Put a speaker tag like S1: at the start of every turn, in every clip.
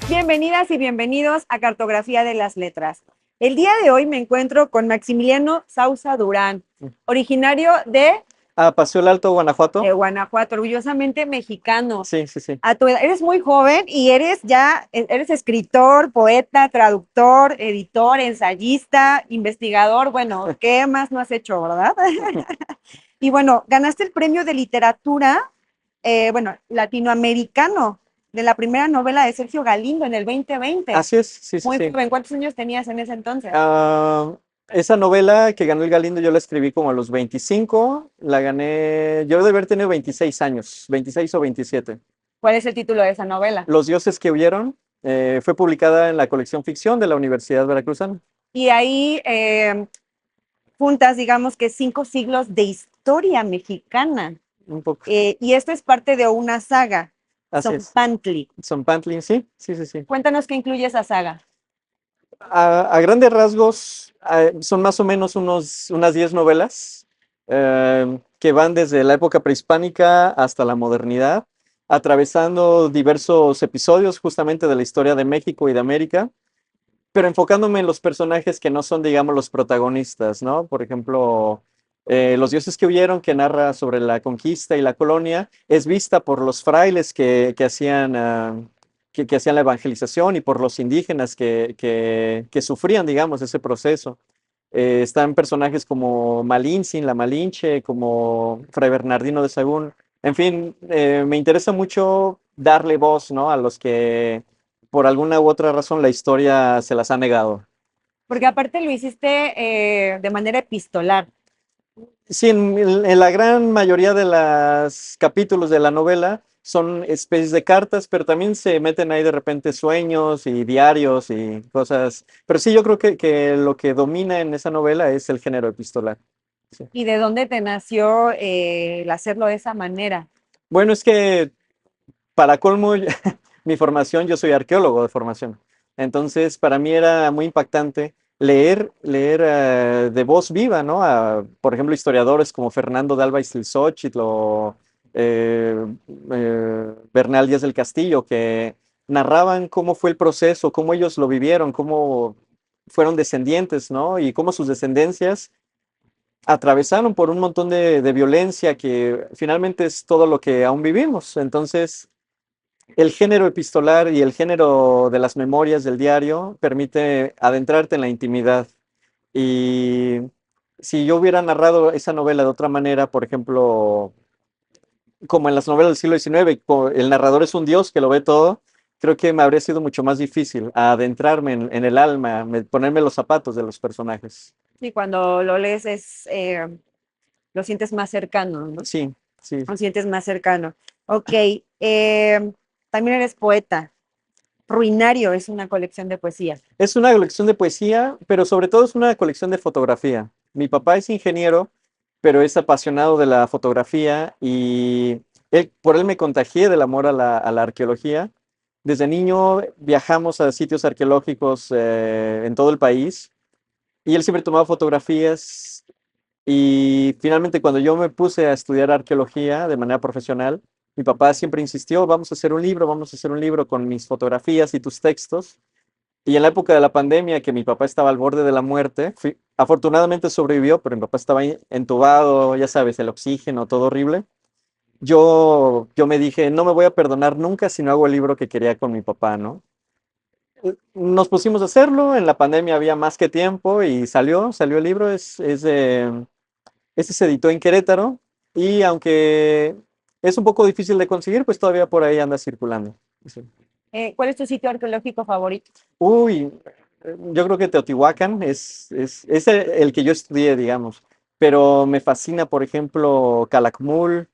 S1: Bienvenidas y bienvenidos a Cartografía de las Letras. El día de hoy me encuentro con Maximiliano Sousa Durán, originario de
S2: Paseo el Alto, Guanajuato.
S1: Guanajuato, orgullosamente mexicano.
S2: Sí, sí, sí.
S1: A tu edad, eres muy joven y eres escritor, poeta, traductor, editor, ensayista, investigador. Bueno, ¿qué más no has hecho, verdad? Y bueno, ganaste el premio de literatura, latinoamericano, de la primera novela de Sergio Galindo en el 2020.
S2: Así es, sí, sí,
S1: Muy
S2: sí.
S1: joven. ¿Cuántos años tenías en ese entonces?
S2: Esa novela que ganó el Galindo yo la escribí como a los 25, la gané, yo debo haber tenido 26 años, 26 o 27.
S1: ¿Cuál es el título de esa novela?
S2: Los dioses que huyeron, fue publicada en la colección ficción de la Universidad Veracruzana.
S1: Y ahí juntas, digamos que 5 siglos de historia mexicana.
S2: Un poco,
S1: Y esto es parte de una saga,
S2: así es.
S1: Zompantli.
S2: Zompantli, sí, sí, sí, sí.
S1: Cuéntanos qué incluye esa saga.
S2: A grandes rasgos, son más o menos unas 10 novelas, que van desde la época prehispánica hasta la modernidad, atravesando diversos episodios justamente de la historia de México y de América, pero enfocándome en los personajes que no son, digamos, los protagonistas, ¿no? Por ejemplo, Los dioses que huyeron, que narra sobre la conquista y la colonia, es vista por los frailes que hacían, que hacían la evangelización y por los indígenas que sufrían, digamos, ese proceso. Están personajes como Malintzin, la Malinche, como Fray Bernardino de Sahagún. En fin, me interesa mucho darle voz, ¿no? A los que por alguna u otra razón la historia se las ha negado.
S1: Porque aparte lo hiciste de manera epistolar.
S2: Sí, en la gran mayoría de los capítulos de la novela son especies de cartas, pero también se meten ahí de repente sueños y diarios y cosas. Pero sí, yo creo que lo que domina en esa novela es el género epistolar. Sí.
S1: ¿Y de dónde te nació el hacerlo de esa manera?
S2: Bueno, es que para colmo, mi formación, yo soy arqueólogo de formación. Entonces, para mí era muy impactante leer de voz viva, ¿no? Por ejemplo, historiadores como Fernando de Alba Istilxóchitl o eh, Bernal Díaz del Castillo, que narraban cómo fue el proceso, cómo ellos lo vivieron, cómo fueron descendientes, ¿no? Y cómo sus descendencias atravesaron por un montón de violencia que finalmente es todo lo que aún vivimos. Entonces, el género epistolar y el género de las memorias del diario permite adentrarte en la intimidad. Y si yo hubiera narrado esa novela de otra manera, por ejemplo, como en las novelas del siglo XIX, el narrador es un dios que lo ve todo, creo que me habría sido mucho más difícil adentrarme en el alma, ponerme los zapatos de los personajes.
S1: Y cuando lo lees lo sientes más cercano, ¿no?
S2: Sí, sí.
S1: Lo sientes más cercano. Ok, también eres poeta. Ruinario es una colección de poesía.
S2: Es una colección de poesía, pero sobre todo es una colección de fotografía. Mi papá es ingeniero, pero es apasionado de la fotografía y por él me contagié del amor a la arqueología. Desde niño viajamos a sitios arqueológicos, en todo el país y él siempre tomaba fotografías y finalmente cuando yo me puse a estudiar arqueología de manera profesional, mi papá siempre insistió, vamos a hacer un libro con mis fotografías y tus textos. Y en la época de la pandemia, que mi papá estaba al borde de la muerte, afortunadamente sobrevivió, pero mi papá estaba ahí entubado, ya sabes, el oxígeno, todo horrible. Yo me dije, no me voy a perdonar nunca si no hago el libro que quería con mi papá, ¿no? Nos pusimos a hacerlo, en la pandemia había más que tiempo y salió el libro, este se editó en Querétaro y aunque es un poco difícil de conseguir, pues todavía por ahí anda circulando. Sí.
S1: ¿Cuál es tu sitio arqueológico favorito?
S2: Uy, yo creo que Teotihuacán es el que yo estudié, digamos, pero me fascina, por ejemplo, Calakmul,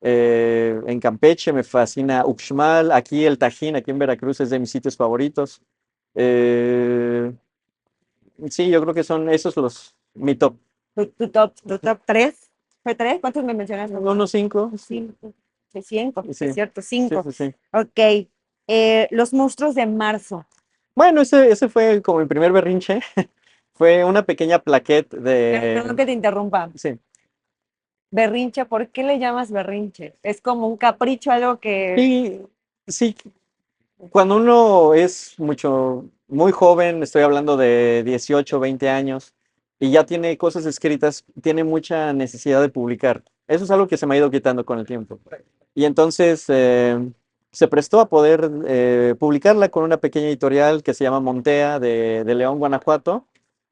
S2: en Campeche, me fascina Uxmal, aquí el Tajín, aquí en Veracruz es de mis sitios favoritos. Eh, sí, yo creo que son esos mi top.
S1: ¿Tu top 3? ¿Fue 3? ¿Cuántos me mencionaste?
S2: Unos cinco. Sí,
S1: 5. Sí, 5,
S2: sí,
S1: es cierto,
S2: sí,
S1: 5.
S2: sí, sí.
S1: Ok. Los monstruos de marzo.
S2: Bueno, ese fue como mi primer berrinche. Fue una pequeña plaquette
S1: Perdón
S2: de...
S1: que te interrumpa.
S2: Sí.
S1: Berrinche, ¿por qué le llamas berrinche? Es como un capricho, algo que...
S2: Sí, sí, Cuando uno es muy joven, estoy hablando de 18, 20 años, y ya tiene cosas escritas, tiene mucha necesidad de publicar. Eso es algo que se me ha ido quitando con el tiempo. Y entonces se prestó a poder publicarla con una pequeña editorial que se llama Montea de León, Guanajuato,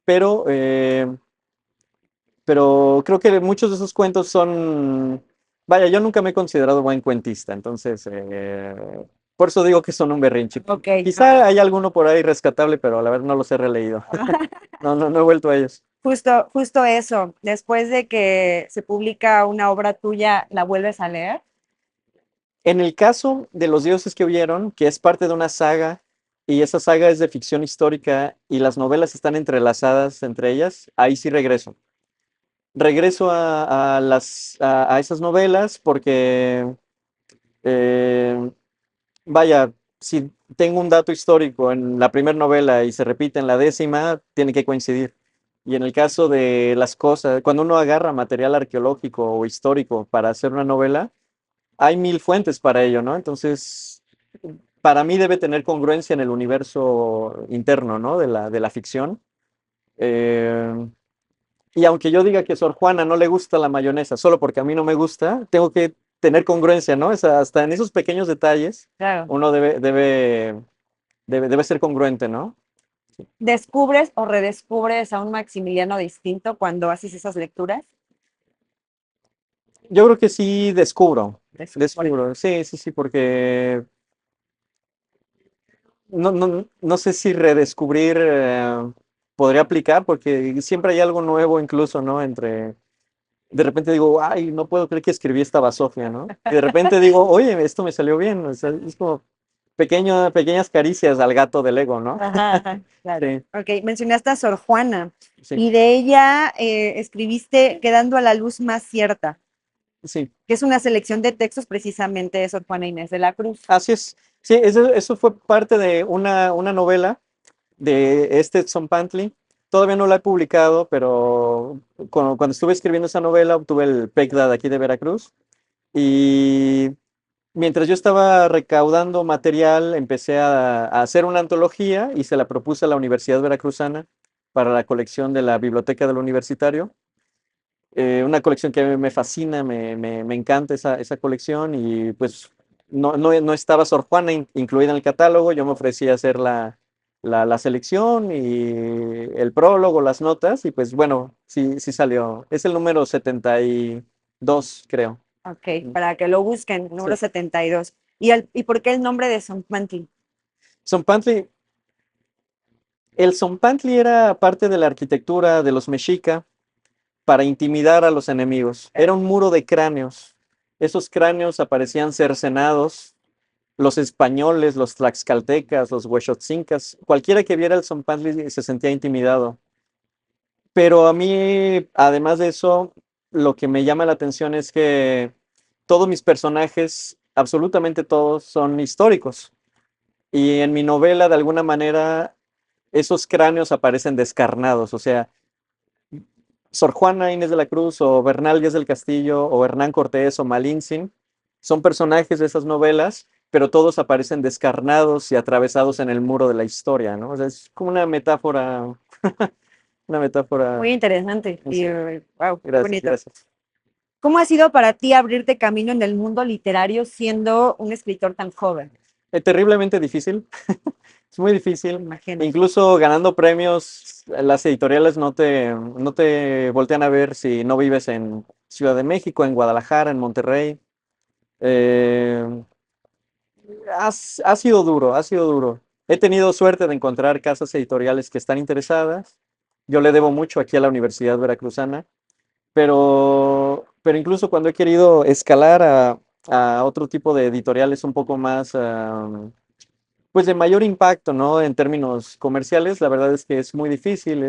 S2: pero, eh, pero creo que muchos de esos cuentos son, vaya, yo nunca me he considerado buen cuentista, entonces por eso digo que son un berrinche.
S1: Ok.
S2: Quizá hay alguno por ahí rescatable, pero a la verdad no los he releído. No he vuelto a ellos.
S1: Justo eso. Después de que se publica una obra tuya, ¿la vuelves a leer?
S2: En el caso de Los dioses que hubieron, que es parte de una saga, y esa saga es de ficción histórica y las novelas están entrelazadas entre ellas, ahí sí regreso. Regreso a esas novelas porque, eh, vaya, si tengo un dato histórico en la primera novela y se repite en la décima, tiene que coincidir. Y en el caso de las cosas, cuando uno agarra material arqueológico o histórico para hacer una novela, hay mil fuentes para ello, ¿no? Entonces, para mí debe tener congruencia en el universo interno, ¿no? De la ficción. Eh, y aunque yo diga que Sor Juana no le gusta la mayonesa solo porque a mí no me gusta, tengo que tener congruencia, ¿no? Hasta en esos pequeños detalles
S1: Claro.
S2: uno debe ser congruente, ¿no?
S1: ¿Descubres o redescubres a un Maximiliano distinto cuando haces esas lecturas?
S2: Yo creo que sí
S1: Descubres.
S2: descubro, sí, sí, sí, porque no sé si redescubrir podría aplicar, porque siempre hay algo nuevo incluso, ¿no? De repente digo, ay, no puedo creer que escribí esta basofia, ¿no? Y de repente digo, oye, esto me salió bien, o sea, es como pequeñas caricias al gato del ego, ¿no?
S1: Ajá, ajá, claro.
S2: Sí,
S1: Ok, mencionaste a Sor Juana
S2: sí,
S1: y de ella escribiste Quedando a la luz más cierta,
S2: sí,
S1: que es una selección de textos precisamente de Sor Juana Inés de la Cruz.
S2: así es. Sí, eso fue parte de una novela de este Pantley. Todavía no la he publicado, pero cuando estuve escribiendo esa novela obtuve el PECDA de aquí de Veracruz. Y mientras yo estaba recaudando material, empecé a hacer una antología y se la propuse a la Universidad Veracruzana para la colección de la Biblioteca del Universitario. Una colección que me fascina, me encanta esa colección y pues no estaba Sor Juana incluida en el catálogo, yo me ofrecí a hacer la selección y el prólogo, las notas y pues bueno, sí, sí salió. Es el número 72, creo.
S1: Ok, para que lo busquen, número
S2: Sí.
S1: 72. ¿Y por qué el nombre de Son Pantley?
S2: Zompantli, el Zompantli era parte de la arquitectura de los mexica para intimidar a los enemigos. Era un muro de cráneos. Esos cráneos aparecían cercenados. Los españoles, los tlaxcaltecas, los huexotzincas, cualquiera que viera el Zompantli se sentía intimidado. Pero a mí, además de eso, lo que me llama la atención es que todos mis personajes, absolutamente todos, son históricos. Y en mi novela, de alguna manera, esos cráneos aparecen descarnados. O sea, Sor Juana Inés de la Cruz o Bernal Díaz del Castillo o Hernán Cortés o Malintzin son personajes de esas novelas, pero todos aparecen descarnados y atravesados en el muro de la historia, ¿no? O sea, es como una metáfora.
S1: Muy interesante y
S2: Sí,
S1: wow, qué
S2: gracias,
S1: bonito.
S2: gracias.
S1: ¿Cómo ha sido para ti abrirte camino en el mundo literario siendo un escritor tan joven?
S2: Terriblemente difícil, es muy
S1: Me
S2: difícil.
S1: imagino.
S2: Incluso ganando premios, las editoriales no te voltean a ver si no vives en Ciudad de México, en Guadalajara, en Monterrey. Eh, ha sido duro, ha sido duro. He tenido suerte de encontrar casas editoriales que están interesadas. Yo le debo mucho aquí a la Universidad Veracruzana, pero incluso cuando he querido escalar a otro tipo de editoriales un poco más, pues de mayor impacto, ¿no? En términos comerciales, la verdad es que es muy difícil,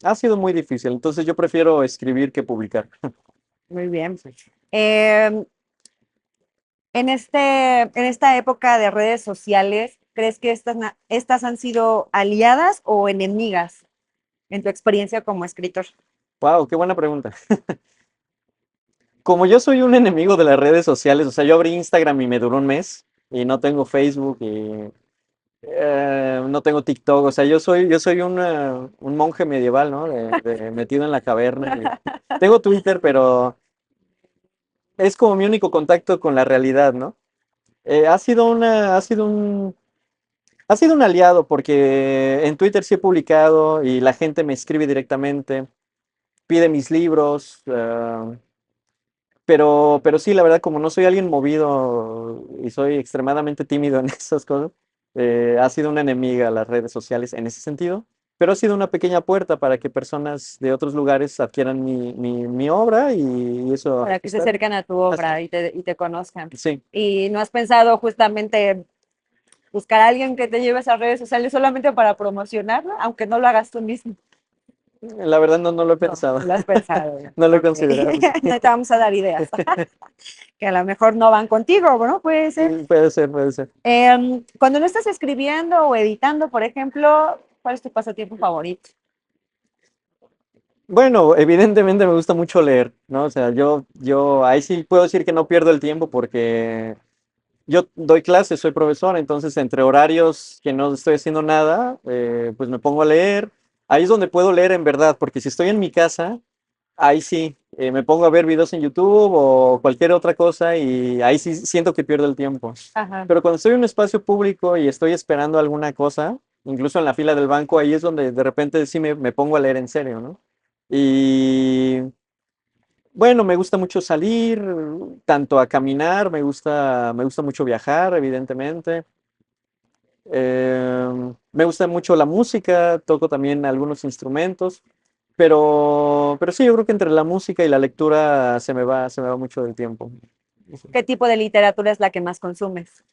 S2: ha sido muy difícil. Entonces yo prefiero escribir que publicar.
S1: Muy bien. Eh, en esta época de redes sociales, ¿crees que estas han sido aliadas o enemigas en tu experiencia como escritor?
S2: Wow, qué buena pregunta. Como yo soy un enemigo de las redes sociales, o sea, yo abrí Instagram y me duró un mes, y no tengo Facebook y no tengo TikTok. O sea, yo soy un monje medieval, ¿no? Metido en la caverna. Tengo Twitter, pero es como mi único contacto con la realidad, ¿no? Ha sido un aliado porque en Twitter sí he publicado y la gente me escribe directamente, pide mis libros, pero sí, la verdad, como no soy alguien movido y soy extremadamente tímido en esas cosas, ha sido una enemiga las redes sociales en ese sentido, pero ha sido una pequeña puerta para que personas de otros lugares adquieran mi obra y eso
S1: para que se
S2: está bien.
S1: acerquen a tu
S2: Así,
S1: obra y te conozcan.
S2: sí.
S1: ¿Y no has pensado justamente buscar a alguien que te lleve a esas redes sociales solamente para promocionarlo, aunque no lo hagas tú mismo?
S2: La verdad no lo he
S1: No,
S2: pensado.
S1: no lo has pensado.
S2: No lo he
S1: Ok,
S2: considerado. Sí.
S1: no te vamos a dar ideas que a lo mejor no van contigo, ¿no? Puede ser.
S2: Puede ser, puede ser.
S1: Cuando no estás escribiendo o editando, por ejemplo, ¿cuál es tu pasatiempo favorito?
S2: Bueno, evidentemente me gusta mucho leer, ¿no? O sea, yo ahí sí puedo decir que no pierdo el tiempo porque yo doy clases, soy profesor, entonces entre horarios que no estoy haciendo nada, pues me pongo a leer. Ahí es donde puedo leer en verdad, porque si estoy en mi casa, ahí sí, me pongo a ver videos en YouTube o cualquier otra cosa y ahí sí siento que pierdo el tiempo.
S1: Ajá.
S2: Pero cuando estoy en un espacio público y estoy esperando alguna cosa, incluso en la fila del banco, ahí es donde de repente sí me pongo a leer en serio, ¿no? Y bueno, me gusta mucho salir, tanto a caminar, me gusta mucho viajar, evidentemente. Me gusta mucho la música, toco también algunos instrumentos, pero sí, yo creo que entre la música y la lectura se me va mucho del tiempo.
S1: ¿Qué tipo de literatura es la que más consumes?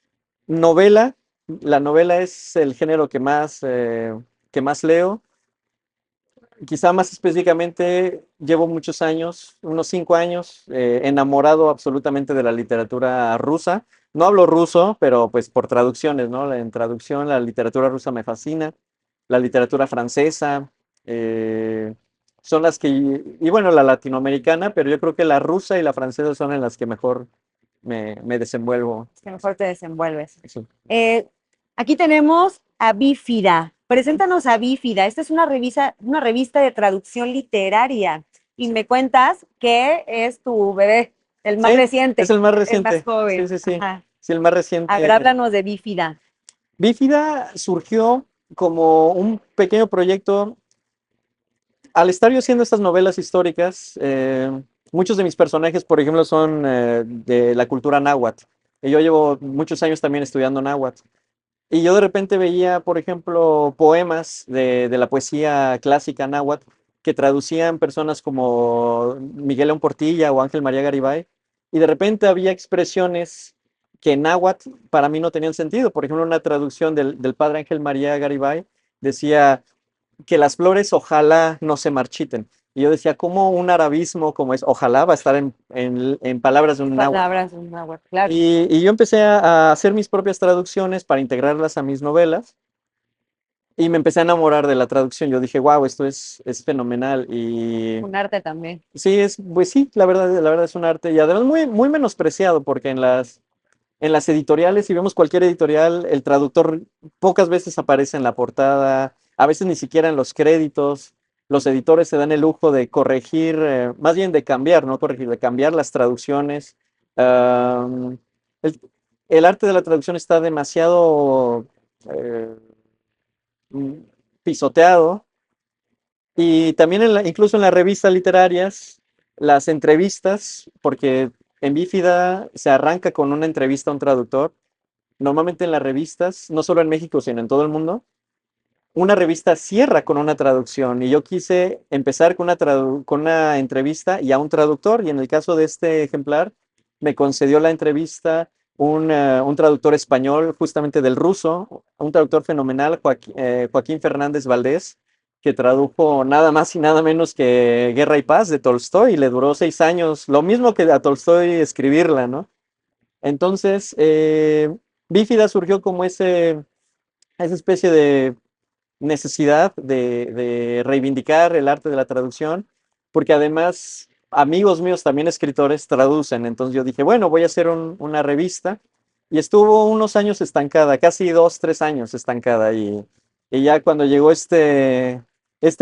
S2: Novela, la novela es el género que más leo. Quizá más específicamente, llevo muchos años, unos 5 años, enamorado absolutamente de la literatura rusa. No hablo ruso, pero pues por traducciones, ¿no? En traducción, la literatura rusa me fascina, la literatura francesa, eh, son las que, y bueno, la latinoamericana, pero yo creo que la rusa y la francesa son en las que mejor me desenvuelvo.
S1: Que mejor te desenvuelves.
S2: Sí.
S1: Eh, Aquí tenemos a Bífida. Preséntanos a Bífida. Esta es una revista de traducción literaria. Y me cuentas que es tu bebé, el más
S2: Sí, es
S1: reciente,
S2: el más
S1: el más
S2: reciente. Sí,
S1: joven.
S2: sí, sí.
S1: Ajá.
S2: Sí, el más
S1: A ver,
S2: reciente.
S1: háblanos de Bífida.
S2: Bífida surgió como un pequeño proyecto. Al estar yo haciendo estas novelas históricas, muchos de mis personajes, por ejemplo, son de la cultura náhuatl. Y yo llevo muchos años también estudiando náhuatl. Y yo de repente veía, por ejemplo, poemas de la poesía clásica náhuatl que traducían personas como Miguel León Portilla o Ángel María Garibay. Y de repente había expresiones que en náhuatl para mí no tenían sentido. Por ejemplo, una traducción del padre Ángel María Garibay decía que las flores ojalá no se marchiten. Y yo decía, ¿cómo un arabismo como es ojalá va a estar en palabras de un náhuatl?
S1: Palabras de un náhuatl, claro.
S2: Y yo empecé a hacer mis propias traducciones para integrarlas a mis novelas y me empecé a enamorar de la traducción. Yo dije, wow, esto es fenomenal. Y
S1: Un arte también.
S2: sí, pues sí, la verdad es un arte y además muy, muy menospreciado porque en las editoriales, si vemos cualquier editorial, el traductor pocas veces aparece en la portada, a veces ni siquiera en los créditos. Los editores se dan el lujo de corregir, más bien de cambiar, no corregir, de cambiar las traducciones. Am, el, el arte de la traducción está demasiado eh, mm, pisoteado y también incluso en las revistas literarias, las entrevistas, porque en Bífida se arranca con una entrevista a un traductor. Normalmente en las revistas, no solo en México, sino en todo el mundo, una revista cierra con una traducción y yo quise empezar con una entrevista y a un traductor y en el caso de este ejemplar me concedió la entrevista un traductor español justamente del ruso, un traductor fenomenal, Joaquín Fernández Valdés, que tradujo nada más y nada menos que Guerra y Paz de Tolstoy y le duró 6 años, lo mismo que a Tolstoy escribirla, ¿no? Entonces, Bífida surgió como esa especie de necesidad de reivindicar el arte de la traducción, porque además amigos míos también escritores traducen, entonces yo dije, bueno, voy a hacer una revista y estuvo unos años estancada, casi 2, 3 años estancada. Y ya cuando llegó este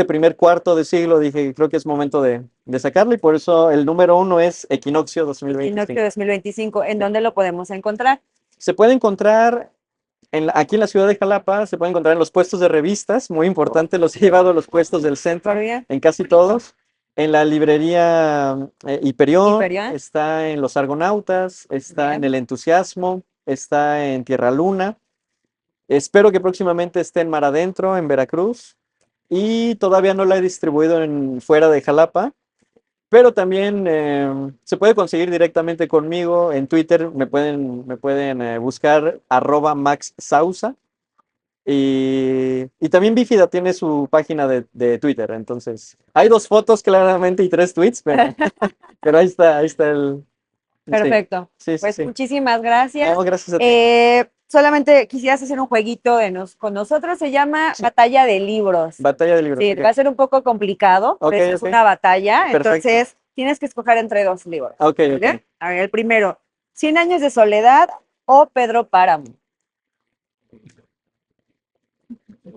S2: primer cuarto de siglo, dije, creo que es momento de sacarlo y por eso el número 1 es Equinoccio
S1: Equinoccio
S2: 2025.
S1: 2025. ¿En dónde lo podemos encontrar?
S2: Se puede encontrar aquí en la ciudad de Jalapa, se puede encontrar en los puestos de revistas, muy importante, los he llevado a los puestos del centro,
S1: Muy bien.
S2: en casi todos. En la librería Hiperión,
S1: Hiperión.
S2: está en Los Argonautas, está en
S1: Bien.
S2: El Entusiasmo, está en Tierra Luna. Espero que próximamente esté en Mar Adentro, en Veracruz. Y todavía no la he distribuido fuera de Jalapa, pero también se puede conseguir directamente conmigo en Twitter. Me pueden buscar @maxsausa. Y también Bífida tiene su página de Twitter. Entonces, hay 2 fotos claramente y 3 tweets, pero ahí está el. Sí,
S1: Perfecto.
S2: sí, sí,
S1: Pues
S2: sí.
S1: muchísimas gracias.
S2: No, gracias a ti.
S1: Solamente quisieras hacer un jueguito con nosotros, se llama
S2: Sí,
S1: Batalla de Libros.
S2: batalla de libros.
S1: Sí,
S2: Ok,
S1: va a ser un poco complicado,
S2: ok,
S1: pero es
S2: ok.
S1: una batalla,
S2: Perfecto.
S1: entonces tienes que escoger entre 2 libros.
S2: Ok,
S1: ¿Vale?
S2: ok.
S1: A ver, el primero, Cien años de soledad o Pedro Páramo.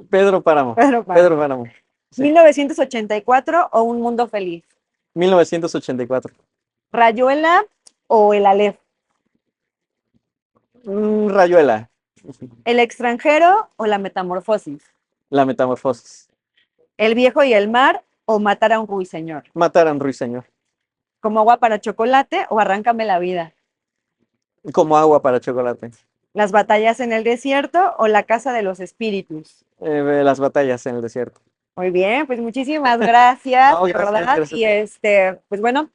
S2: Pedro Páramo.
S1: Pedro Páramo.
S2: Pedro Páramo. Sí.
S1: 1984 o Un Mundo Feliz.
S2: 1984.
S1: Rayuela o El Aleph.
S2: Rayuela.
S1: El extranjero o La Metamorfosis.
S2: La metamorfosis.
S1: El viejo y el mar o Matar a un ruiseñor.
S2: Matar a un ruiseñor.
S1: Como agua para chocolate o Arráncame la vida.
S2: Como agua para chocolate.
S1: Las batallas en el desierto o La casa de los espíritus.
S2: Las batallas en el desierto.
S1: Muy bien, pues muchísimas gracias,
S2: No,
S1: de
S2: gracias,
S1: verdad.
S2: gracias a
S1: Y
S2: ti.
S1: pues bueno,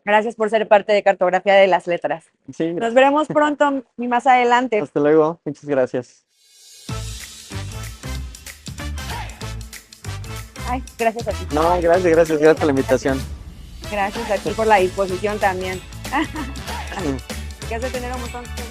S1: gracias por ser parte de Cartografía de las Letras.
S2: Sí,
S1: Nos
S2: gracias.
S1: veremos pronto y más adelante.
S2: Hasta luego. Muchas gracias.
S1: Ay, gracias a ti.
S2: No, gracias por la invitación.
S1: Gracias a ti por la disposición también. Que has de tener un montón de